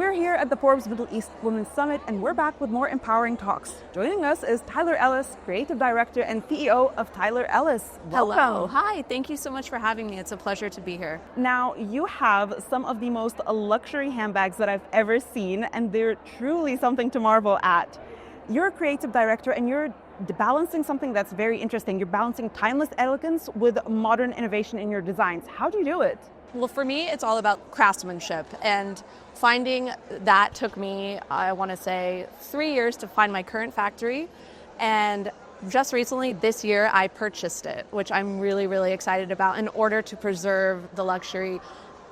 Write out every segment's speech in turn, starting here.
We're here at the Forbes Middle East Women's Summit, and we're back with more empowering talks. Joining us is Tyler Ellis, Creative Director and CEO of Tyler Ellis. Welcome. Hello. Hi. Thank you so much for having me. It's a pleasure to be here. Now, you have some of the most luxury handbags that I've ever seen, and they're truly something to marvel at. You're a creative director, and you're balancing something that's very interesting. You're balancing timeless elegance with modern innovation in your designs. How do you do it? Well, for me, it's all about craftsmanship, and finding that took me, I want to say, 3 years to find my current factory. And just recently, this year, I purchased it, which I'm really, really excited about in order to preserve the luxury.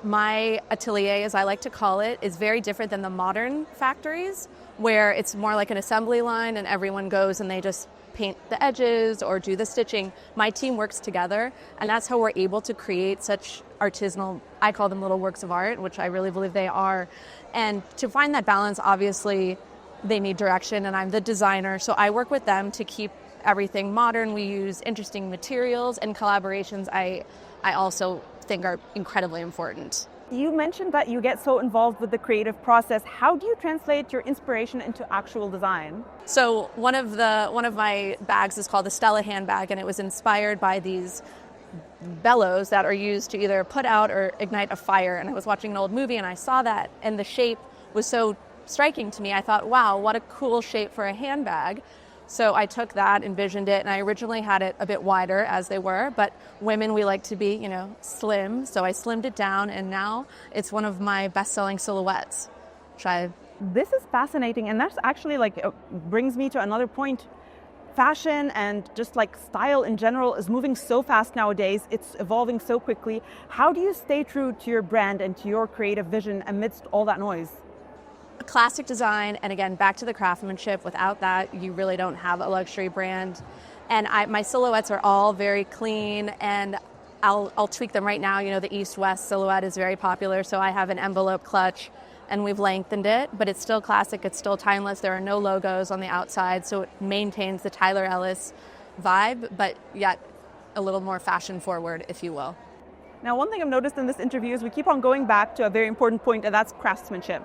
My atelier, as I like to call it, is very different than the modern factories, where it's more like an assembly line and everyone goes and they just paint the edges or do the stitching. My team works together, and that's how we're able to create such artisanal, I call them little works of art, which I really believe they are. And to find that balance, obviously, they need direction, and I'm the designer, so I work with them to keep everything modern. We use interesting materials, and collaborations I also think are incredibly important. You mentioned that you get so involved with the creative process. How do you translate your inspiration into actual design? So one of my bags is called the Stella handbag, and it was inspired by these bellows that are used to either put out or ignite a fire. And I was watching an old movie and I saw that, and the shape was so striking to me. I thought, wow, what a cool shape for a handbag. So I took that, envisioned it, and I originally had it a bit wider, as they were, but women, we like to be, slim, so I slimmed it down, and now it's one of my best-selling silhouettes. This is fascinating, and that's actually brings me to another point. Fashion and just style in general is moving so fast nowadays. It's evolving so quickly. How do you stay true to your brand and to your creative vision amidst all that noise? Classic design, and again, back to the craftsmanship. Without that, you really don't have a luxury brand. And my silhouettes are all very clean, and I'll tweak them right now. The East-West silhouette is very popular, so I have an envelope clutch, and we've lengthened it, but it's still classic, it's still timeless. There are no logos on the outside, so it maintains the Tyler Ellis vibe, but yet a little more fashion forward, if you will. Now, one thing I've noticed in this interview is we keep on going back to a very important point, and that's craftsmanship.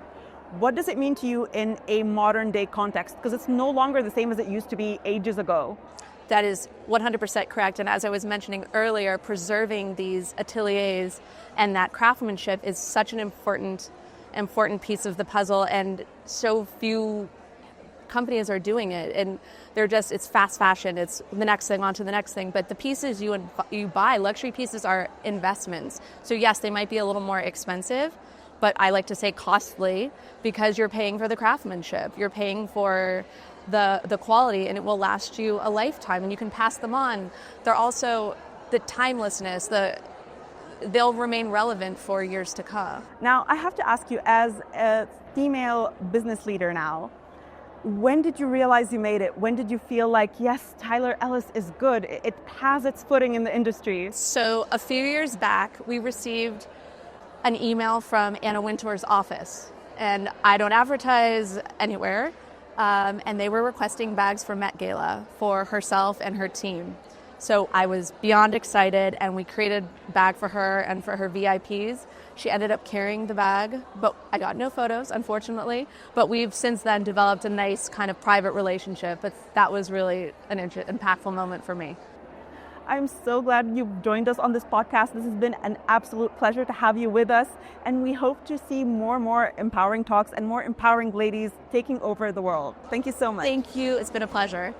What does it mean to you in a modern day context? Because it's no longer the same as it used to be ages ago. That is 100% correct. And as I was mentioning earlier, preserving these ateliers and that craftsmanship is such an important piece of the puzzle. And so few companies are doing it. And it's fast fashion. It's the next thing onto the next thing. But the pieces you buy, luxury pieces, are investments. So yes, they might be a little more expensive, but I like to say costly, because you're paying for the craftsmanship. You're paying for the quality, and it will last you a lifetime, and you can pass them on. They're also the timelessness, they'll remain relevant for years to come. Now, I have to ask you, as a female business leader now, when did you realize you made it? When did you feel like, yes, Tyler Ellis is good, it has its footing in the industry? So a few years back, we received an email from Anna Wintour's office, and I don't advertise anywhere, and they were requesting bags for Met Gala for herself and her team. So I was beyond excited, and we created a bag for her and for her VIPs. She ended up carrying the bag, but I got no photos, unfortunately. But we've since then developed a nice kind of private relationship. But that was really an impactful moment for me. I'm so glad you joined us on this podcast. This has been an absolute pleasure to have you with us, and we hope to see more empowering talks and more empowering ladies taking over the world. Thank you so much. Thank you. It's been a pleasure.